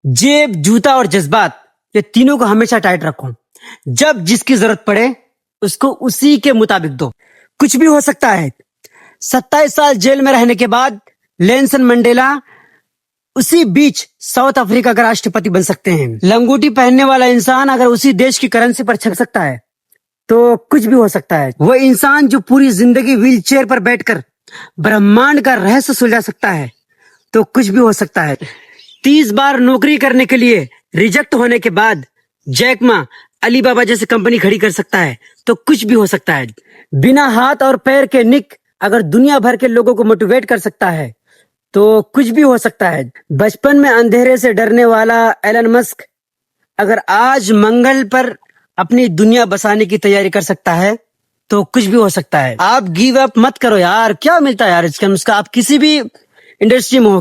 जेब, जूता और जज्बात, ये तीनों को हमेशा टाइट रखो। जब जिसकी जरूरत पड़े उसको उसी के मुताबिक दो। कुछ भी हो सकता है। 27 साल जेल में रहने के बाद नेल्सन मंडेला उसी बीच साउथ अफ्रीका का राष्ट्रपति बन सकते हैं। लंगोटी पहनने वाला इंसान अगर उसी देश की करेंसी पर छप सकता है तो कुछ भी हो सकता है। वो इंसान जो पूरी जिंदगी व्हील चेयर पर बैठकर ब्रह्मांड का रहस्य सुलझा सकता है तो कुछ भी हो सकता है। 30 बार नौकरी करने के लिए रिजेक्ट होने के बाद जैक मा अलीबाबा जैसी कंपनी खड़ी कर सकता है तो कुछ भी हो सकता है। बिना हाथ और पैर के निक अगर दुनिया भर के लोगों को मोटिवेट कर सकता है तो कुछ भी हो सकता है। बचपन में अंधेरे से डरने वाला एलन मस्क अगर आज मंगल पर अपनी दुनिया बसाने की तैयारी कर सकता है तो कुछ भी हो सकता है। आप गिव अप मत करो यार, क्या मिलता है यार इसका नुस्खा। आप किसी भी इंडस्ट्री में हो,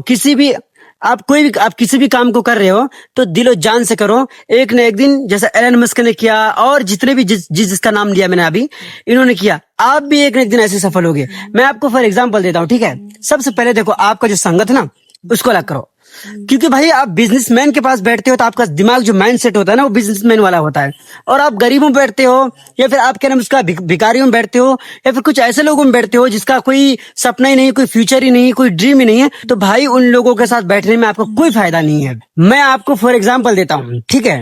आप किसी भी काम को कर रहे हो तो दिलो जान से करो। एक न एक दिन जैसा एलन मस्क ने किया और जितने भी जिसका नाम लिया मैंने अभी, इन्होंने किया, आप भी एक न एक दिन ऐसे सफल होगे। मैं आपको फॉर एग्जांपल देता हूँ, ठीक है। सबसे पहले देखो, आपका जो संगत है ना उसको अलग करो, क्योंकि भाई आप बिजनेसमैन के पास बैठते हो तो आपका दिमाग जो माइंड सेट होता है ना वो बिजनेसमैन वाला होता है। और आप गरीबों में बैठते हो या फिर आप क्या नाम उसका भिखारियों में बैठते हो या फिर कुछ ऐसे लोगों में बैठते हो जिसका कोई सपना ही नहीं, कोई फ्यूचर ही नहीं, कोई ड्रीम ही नहीं है, तो भाई उन लोगों के साथ बैठने में आपको कोई फायदा नहीं है। मैं आपको फॉर एग्जाम्पल देता हूँ, ठीक है।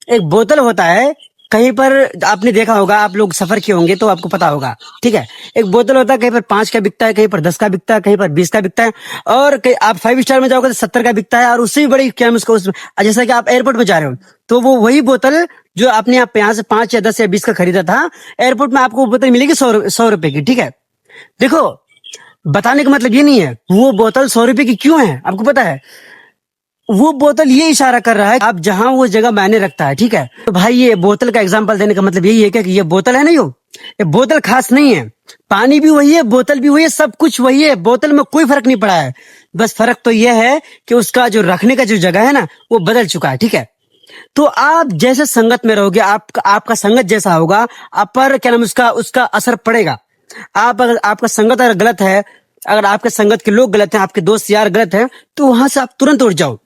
एक बोतल होता है, कहीं पर आपने देखा होगा, आप लोग सफर किए होंगे तो आपको पता होगा, ठीक है। एक बोतल होता है, कहीं पर 5 का बिकता है, कहीं पर 10 का बिकता है, कहीं पर 20 का बिकता है, और कहीं आप 5 स्टार में जाओगे तो 70 का बिकता है। और उससे भी बड़ी क्या उसको, जैसा कि आप एयरपोर्ट में जा रहे हो तो वो वही बोतल जो आपने यहाँ से 5 या 10 या 20 का खरीदा था, एयरपोर्ट में आपको वो बोतल मिलेगी 100 रुपए की, ठीक है। देखो, बताने का मतलब ये नहीं है वो बोतल 100 रुपए की क्यों है, आपको पता है। वो बोतल ये इशारा कर रहा है आप जहां वो जगह मायने रखता है, ठीक है। तो भाई ये बोतल का एग्जांपल देने का मतलब यही है कि ये बोतल है ना, ये बोतल खास नहीं है। पानी भी वही है, बोतल भी वही है, सब कुछ वही है। बोतल में कोई फर्क नहीं पड़ा है। बस फर्क तो यह है कि उसका जो रखने का जो जगह है ना वो बदल चुका है, ठीक है। तो आप जैसे संगत में रहोगे, आपका संगत जैसा होगा, आप पर क्या नाम उसका असर पड़ेगा। अगर आपका संगत अगर गलत है, अगर आपके संगत के लोग गलत हैं, आपके दोस्त यार गलत हैं, तो वहां से आप तुरंत उठ जाओ।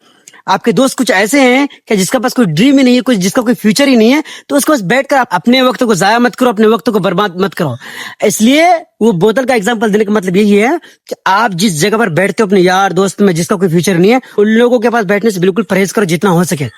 आपके दोस्त कुछ ऐसे हैं कि जिसका पास कोई ड्रीम ही नहीं है, कुछ जिसका कोई फ्यूचर ही नहीं है, तो उसको बस बैठकर आप अपने वक्त को जाया मत करो, अपने वक्त को बर्बाद मत करो। इसलिए वो बोतल का एग्जांपल देने का मतलब यही है कि आप जिस जगह पर बैठते हो अपने यार दोस्त में जिसका कोई फ्यूचर नहीं है, उन लोगों के पास बैठने से बिल्कुल परहेज करो जितना हो सके।